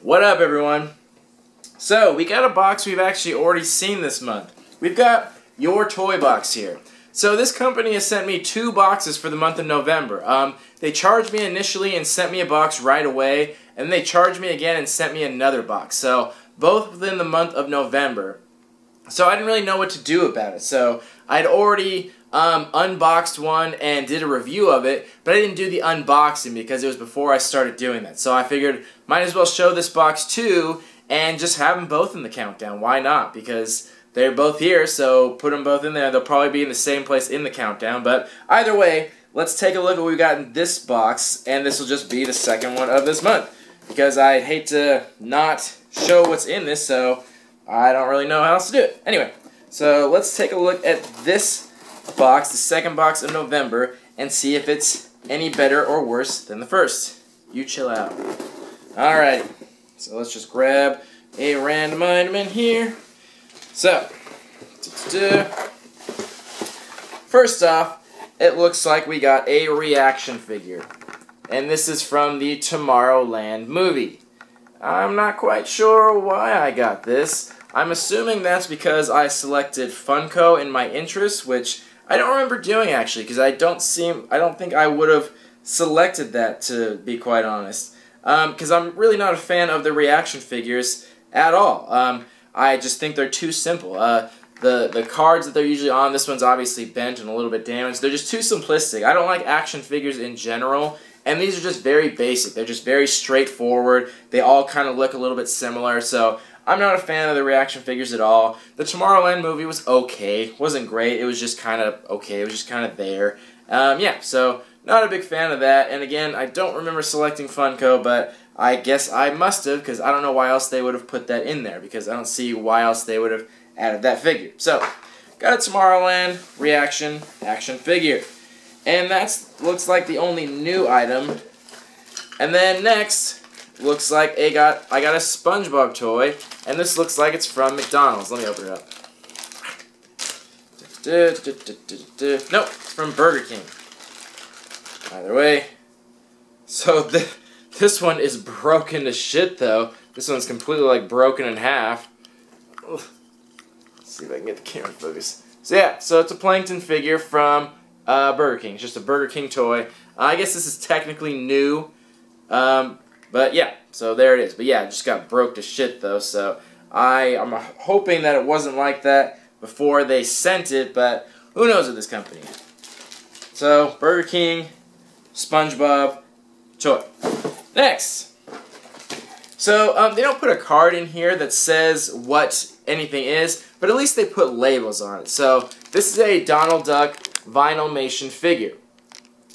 What up, everyone? So, we got a box we've actually already seen this month. We've got Your Toy Box here. So this company has sent me 2 boxes for the month of November. They charged me initially and sent me a box right away, and they charged me again and sent me another box. So, both within the month of November. So I didn't really know what to do about it. So, I'd already unboxed one and did a review of it, but I didn't do the unboxing because it was before I started doing that. So I figured might as well show this box too and just have them both in the countdown. Why not? Because they're both here, so put them both in there. They'll probably be in the same place in the countdown, but either way, let's take a look at what we got in this box, and this will just be the second one of this month because I hate to not show what's in this, so I don't really know how else to do it. Anyway, so let's take a look at this box, the second box of November, and see if it's any better or worse than the first. You chill out. Alright, so let's just grab a random item in here. So, first off, it looks like we got a reaction figure. And this is from the Tomorrowland movie. I'm not quite sure why I got this. I'm assuming that's because I selected Funko in my interests, which I don't remember doing actually, because I don't think I would have selected that, to be quite honest. Because I'm really not a fan of the reaction figures at all. I just think they're too simple. The cards that they're usually on, this one's obviously bent and a little bit damaged. They're just too simplistic. I don't like action figures in general, and these are just very basic. They're just very straightforward. They all kind of look a little bit similar, so I'm not a fan of the reaction figures at all. The Tomorrowland movie was okay. Wasn't great. It was just kind of okay. It was just kind of there. Yeah, so not a big fan of that. And again, I don't remember selecting Funko, but I guess I must have, because I don't know why else they would have put that in there, because I don't see why else they would have added that figure. So, got a Tomorrowland reaction action figure. And that looks like the only new item. And then next, looks like I got a SpongeBob toy, and this looks like it's from McDonald's. Let me open it up. Nope, it's from Burger King. Either way. So this one is broken to shit, though. This one's completely, like, broken in half. Let's see if I can get the camera focus. So yeah, so it's a Plankton figure from Burger King. It's just a Burger King toy. I guess this is technically new. But yeah, so there it is. But yeah, it just got broke to shit, though. So I'm hoping that it wasn't like that before they sent it, but who knows with this company. So, Burger King, SpongeBob toy. Next. So, they don't put a card in here that says what anything is, but at least they put labels on it. So, this is a Donald Duck Vinylmation figure.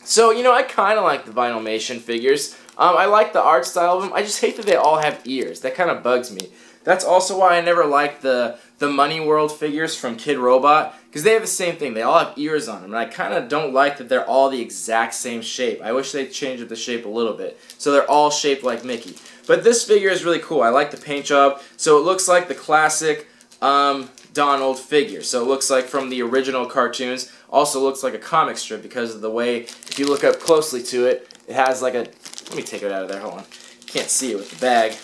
So, you know, I kind of like the Vinylmation figures. I like the art style of them. I just hate that they all have ears. That kind of bugs me. That's also why I never liked the Money World figures from Kid Robot, because they have the same thing. They all have ears on them, and I kind of don't like that they're all the exact same shape. I wish they'd change the shape a little bit, so they're all shaped like Mickey. But this figure is really cool. I like the paint job, so it looks like the classic Donald figure. So it looks like from the original cartoons. Also looks like a comic strip because of the way, if you look up closely to it, it has like a... Let me take it out of there, hold on. Can't see it with the bag.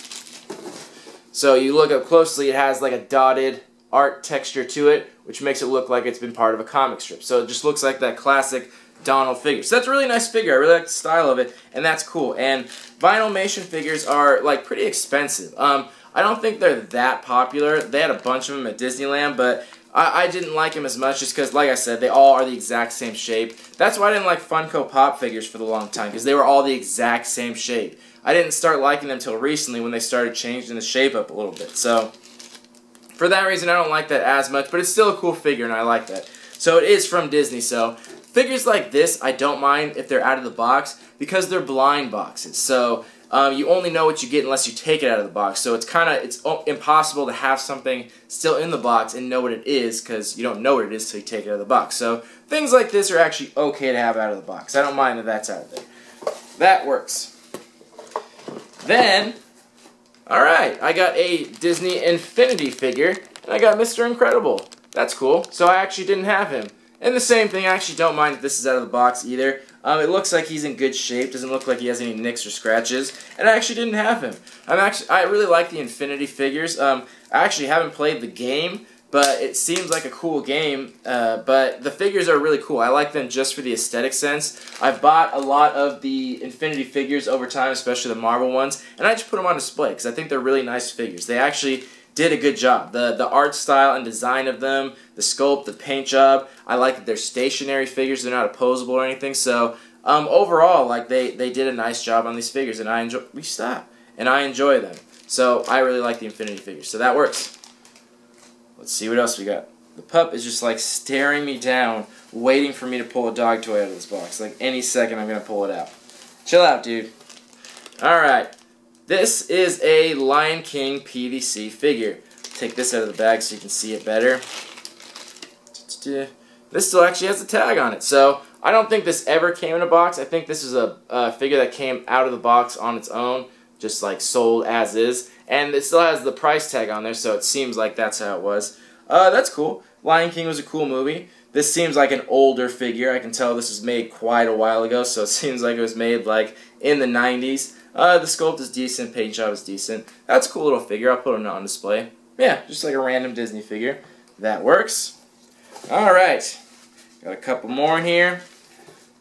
So you look up closely, it has like a dotted art texture to it, which makes it look like it's been part of a comic strip. So it just looks like that classic Donald figure. So that's a really nice figure. I really like the style of it, and that's cool. And Vinylmation figures are like pretty expensive. I don't think they're that popular. They had a bunch of them at Disneyland, but I didn't like them as much just because, like I said, they all are the exact same shape. That's why I didn't like Funko Pop figures for the long time, because they were all the exact same shape. I didn't start liking them until recently when they started changing the shape up a little bit. So, for that reason, I don't like that as much, but it's still a cool figure, and I like that. So, it is from Disney, so figures like this, I don't mind if they're out of the box, because they're blind boxes. So, you only know what you get unless you take it out of the box. So it's impossible to have something still in the box and know what it is, because you don't know what it is until you take it out of the box. So things like this are actually okay to have out of the box. I don't mind that that's out of there. That works. Then, alright, I got a Disney Infinity figure, and I got Mr. Incredible. That's cool. So I actually didn't have him And the same thing, I actually don't mind if this is out of the box either. It looks like he's in good shape, doesn't look like he has any nicks or scratches, and I actually didn't have him. I really like the Infinity figures. I actually haven't played the game, but it seems like a cool game, but the figures are really cool. I like them just for the aesthetic sense. I've bought a lot of the Infinity figures over time, especially the Marvel ones, and I just put them on display because I think they're really nice figures. They actually did a good job. The art style and design of them, the sculpt, the paint job, I like that they're stationary figures, they're not opposable or anything, so overall, like, they did a nice job on these figures, and I enjoy them. So I really like the Infinity figures, so that works. Let's see what else we got. The pup is just like staring me down, waiting for me to pull a dog toy out of this box. Like any second I'm going to pull it out. Chill out, dude. Alright. This is a Lion King PVC figure. Take this out of the bag so you can see it better. This still actually has a tag on it. So I don't think this ever came in a box. I think this is a figure that came out of the box on its own, just like sold as is. And it still has the price tag on there, so it seems like that's how it was. That's cool. Lion King was a cool movie. This seems like an older figure. I can tell this was made quite a while ago, so it seems like it was made like in the 90s. The sculpt is decent, paint job is decent. That's a cool little figure. I'll put him on display. Yeah, just like a random Disney figure. That works. Alright. Got a couple more in here.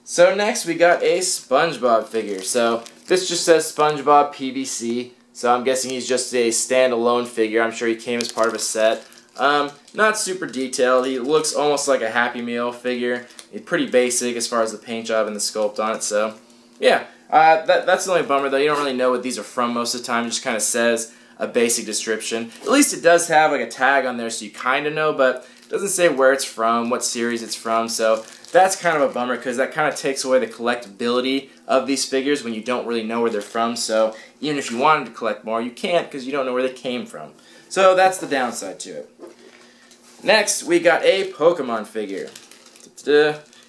So next we got a SpongeBob figure. So this just says SpongeBob PVC. So I'm guessing he's just a standalone figure. I'm sure he came as part of a set. Not super detailed. He looks almost like a Happy Meal figure. He's pretty basic as far as the paint job and the sculpt on it. So yeah. That's the only bummer, though. You don't really know what these are from most of the time. It just kind of says a basic description. At least it does have like a tag on there, so you kind of know, but it doesn't say where it's from, what series it's from. So that's kind of a bummer because that kind of takes away the collectability of these figures when you don't really know where they're from. So even if you wanted to collect more, you can't because you don't know where they came from. So that's the downside to it. Next, we got a Pokemon figure.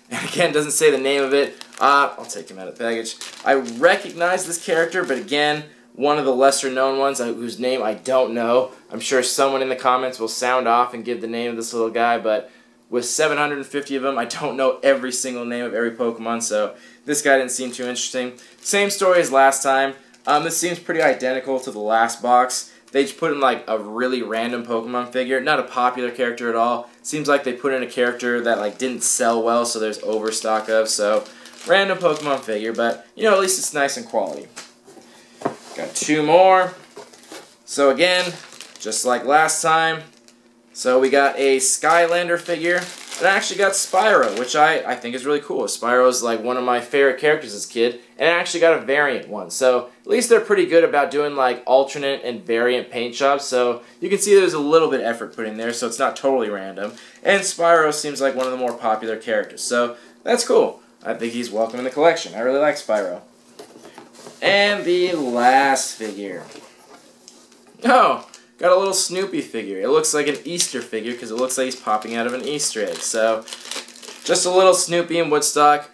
And again, it doesn't say the name of it. I'll take him out of the package. I recognize this character, but again, one of the lesser known ones whose name I don't know. I'm sure someone in the comments will sound off and give the name of this little guy, but with 750 of them, I don't know every single name of every Pokemon, so this guy didn't seem too interesting. Same story as last time. This seems pretty identical to the last box. They just put in like a really random Pokemon figure, not a popular character at all. Seems like they put in a character that like didn't sell well, so there's overstock of. So random Pokemon figure, but you know, at least it's nice and quality. Got two more. So again, just like last time. So we got a Skylander figure. And I actually got Spyro, which I think is really cool. Spyro is like one of my favorite characters as a kid, and I actually got a variant one. So at least they're pretty good about doing like alternate and variant paint jobs. So you can see there's a little bit of effort put in there, so it's not totally random. And Spyro seems like one of the more popular characters. So that's cool. I think he's welcome in the collection. I really like Spyro. And the last figure. Oh! Got a little Snoopy figure. It looks like an Easter figure because it looks like he's popping out of an Easter egg. So, just a little Snoopy in Woodstock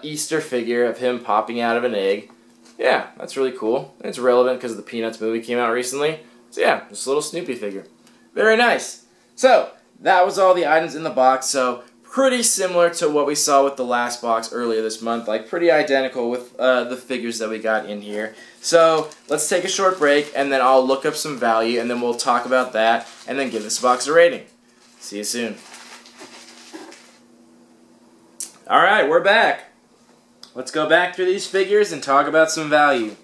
Easter figure of him popping out of an egg. Yeah, that's really cool. And it's relevant because the Peanuts movie came out recently. So yeah, just a little Snoopy figure. Very nice. So, that was all the items in the box. So, pretty similar to what we saw with the last box earlier this month. Like, pretty identical with the figures that we got in here. So, let's take a short break, and then I'll look up some value, and then we'll talk about that, and then give this box a rating. See you soon. Alright, we're back. Let's go back through these figures and talk about some value.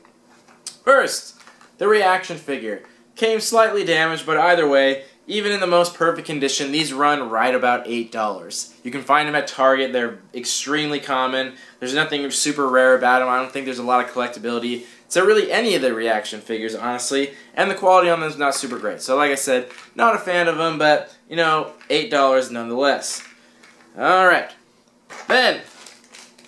First, the reaction figure. Came slightly damaged, but either way, even in the most perfect condition, these run right about $8. You can find them at Target. They're extremely common. There's nothing super rare about them. I don't think there's a lot of collectability. So really any of the reaction figures, honestly. And the quality on them is not super great. So like I said, not a fan of them, but, you know, $8 nonetheless. Alright. Then,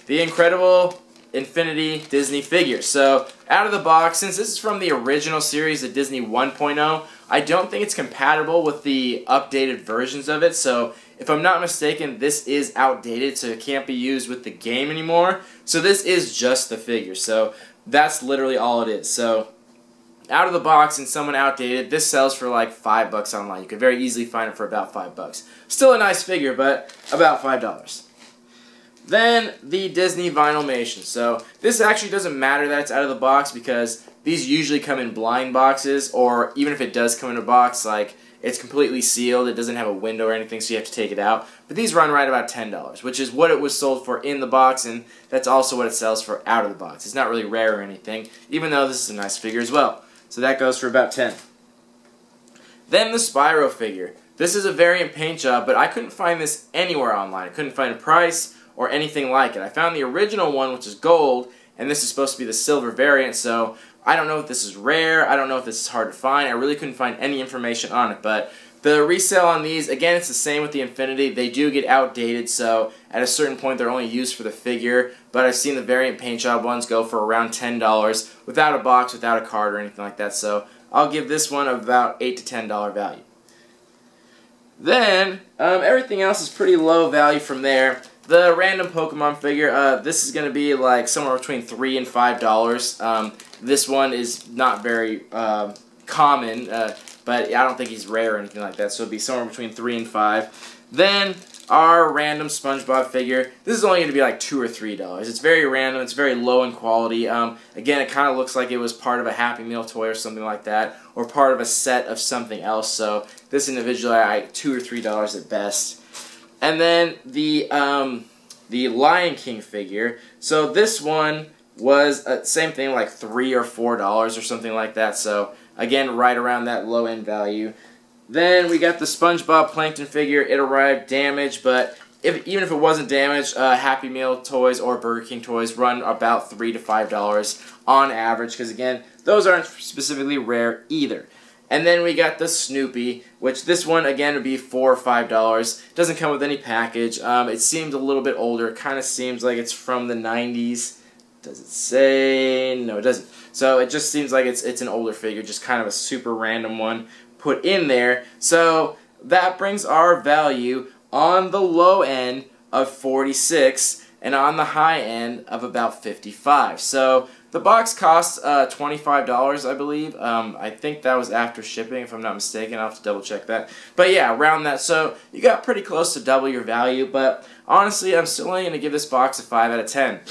the incredible Infinity Disney figure. So, out of the box, since this is from the original series, the Disney 1.0, I don't think it's compatible with the updated versions of it. So, if I'm not mistaken, this is outdated, so it can't be used with the game anymore. So, this is just the figure. So, that's literally all it is. So, out of the box and someone outdated, this sells for like $5 online. You could very easily find it for about $5. Still a nice figure, but about $5. Then the Disney Vinylmation. So this actually doesn't matter that it's out of the box because these usually come in blind boxes, or even if it does come in a box, like it's completely sealed, it doesn't have a window or anything, so you have to take it out. But these run right about $10, which is what it was sold for in the box, and that's also what it sells for out of the box. It's not really rare or anything, even though this is a nice figure as well. So that goes for about $10. Then the Spyro figure. This is a variant paint job, but I couldn't find this anywhere online. I couldn't find a price or anything like it. I found the original one, which is gold, and this is supposed to be the silver variant, so I don't know if this is rare, I don't know if this is hard to find, I really couldn't find any information on it, but the resale on these, again, it's the same with the Infinity. They do get outdated, so at a certain point they're only used for the figure, but I've seen the variant paint job ones go for around $10 without a box, without a card or anything like that, so I'll give this one about $8 to $10 value. Then, everything else is pretty low value from there. The random Pokemon figure, this is going to be like somewhere between $3 and $5. This one is not very common, but I don't think he's rare or anything like that, so it'll be somewhere between $3 and $5. Then our random SpongeBob figure, this is only going to be like $2 or $3. It's very random, it's very low in quality. Again, it kind of looks like it was part of a Happy Meal toy or something like that, or part of a set of something else, so this individually I $2 or $3 at best. And then the Lion King figure. So this one was same thing, like $3 or $4 or something like that. So again, right around that low end value. Then we got the SpongeBob Plankton figure. It arrived damaged, but even if it wasn't damaged, Happy Meal toys or Burger King toys run about $3 to $5 on average. Because again, those aren't specifically rare either. And then we got the Snoopy, which this one, again, would be $4 or $5. Doesn't come with any package. It seems a little bit older. It kind of seems like it's from the 90s. Does it say? No, it doesn't. So it just seems like it's an older figure, just kind of a super random one put in there. So that brings our value on the low end of 46 and on the high end of about 55. So the box costs $25, I believe. I think that was after shipping, if I'm not mistaken. I'll have to double check that. But yeah, around that. So you got pretty close to double your value. But honestly, I'm still only going to give this box a 5 out of 10.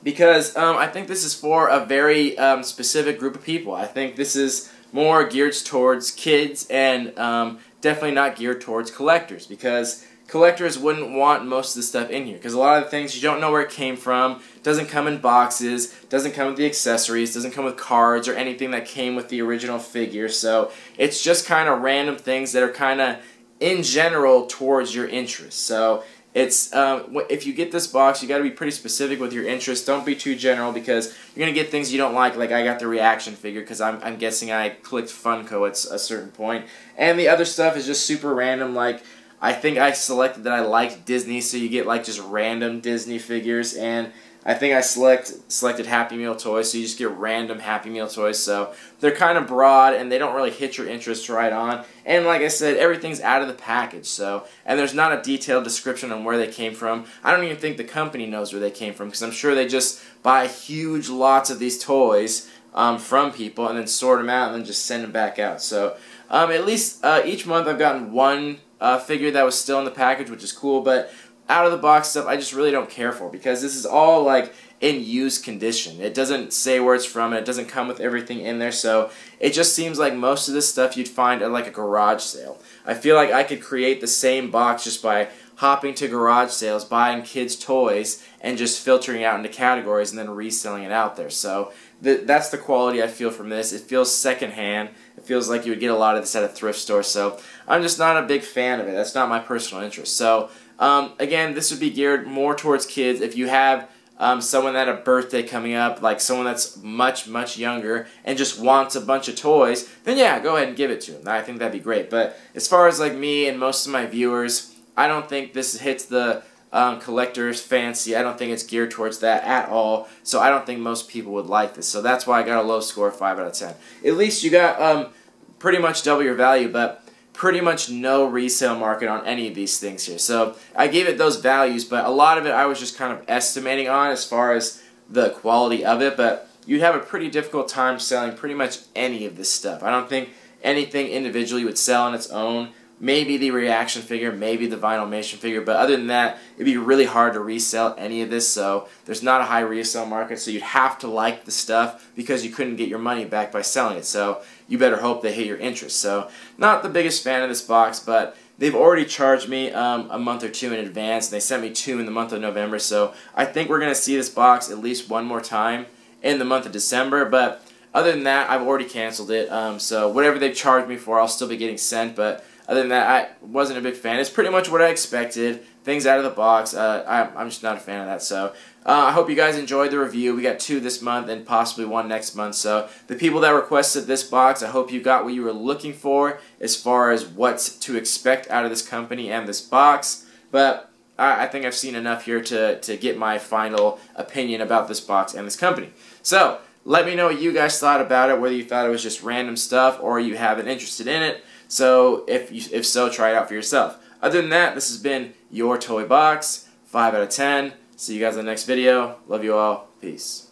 Because I think this is for a very specific group of people. I think this is more geared towards kids and definitely not geared towards collectors. Because collectors wouldn't want most of the stuff in here, because a lot of the things you don't know where it came from, doesn't come in boxes, doesn't come with the accessories, doesn't come with cards or anything that came with the original figure, so it's just kind of random things that are kind of in general towards your interests. So it's if you get this box, you got to be pretty specific with your interests. Don't be too general, because you're gonna get things you don't like I got the reaction figure because I'm guessing I clicked Funko at a certain point, and the other stuff is just super random. Like, I think I selected that I liked Disney, so you get like just random Disney figures, and I think I selected Happy Meal toys, so you just get random Happy Meal toys. So they're kind of broad, and they don't really hit your interests right on. And like I said, everything's out of the package, so, and there's not a detailed description on where they came from. I don't even think the company knows where they came from, because I'm sure they just buy huge lots of these toys from people, and then sort them out, and then just send them back out. So at least each month I've gotten one figure that was still in the package, which is cool, but out of the box stuff I just really don't care for, because this is all like in used condition. It doesn't say where it's from, and it doesn't come with everything in there, so it just seems like most of this stuff you'd find at like a garage sale. I feel like I could create the same box just by hopping to garage sales, buying kids' toys, and just filtering out into categories and then reselling it out there. So that's the quality I feel from this. It feels secondhand. It feels like you would get a lot of this at a thrift store, so I'm just not a big fan of it. That's not my personal interest. So again, this would be geared more towards kids. If you have someone that had a birthday coming up, like someone that's much, much younger and just wants a bunch of toys, then yeah, go ahead and give it to them. I think that'd be great. But as far as like me and most of my viewers, I don't think this hits the collector's fancy. I don't think it's geared towards that at all, so I don't think most people would like this. So that's why I got a low score of 5 out of 10. At least you got pretty much double your value, but pretty much no resale market on any of these things here. So I gave it those values, but a lot of it I was just kind of estimating on as far as the quality of it. But you'd have a pretty difficult time selling pretty much any of this stuff. I don't think anything individually would sell on its own. Maybe the reaction figure, maybe the Vinylmation figure, but other than that, it'd be really hard to resell any of this, so there's not a high resale market, so you'd have to like the stuff because you couldn't get your money back by selling it, so you better hope they hit your interest. So, not the biggest fan of this box, but they've already charged me a month or two in advance, and they sent me 2 in the month of November, so I think we're going to see this box at least one more time in the month of December, but other than that, I've already canceled it, so whatever they've charged me for, I'll still be getting sent, but other than that, I wasn't a big fan. It's pretty much what I expected. Things out of the box. I'm just not a fan of that. So I hope you guys enjoyed the review. We got 2 this month and possibly 1 next month. So the people that requested this box, I hope you got what you were looking for as far as what to expect out of this company and this box. But I think I've seen enough here to get my final opinion about this box and this company. So let me know what you guys thought about it, whether you thought it was just random stuff or you have an interest in it. So if so, try it out for yourself. Other than that, this has been your toy box, 5 out of 10. See you guys in the next video. Love you all. Peace.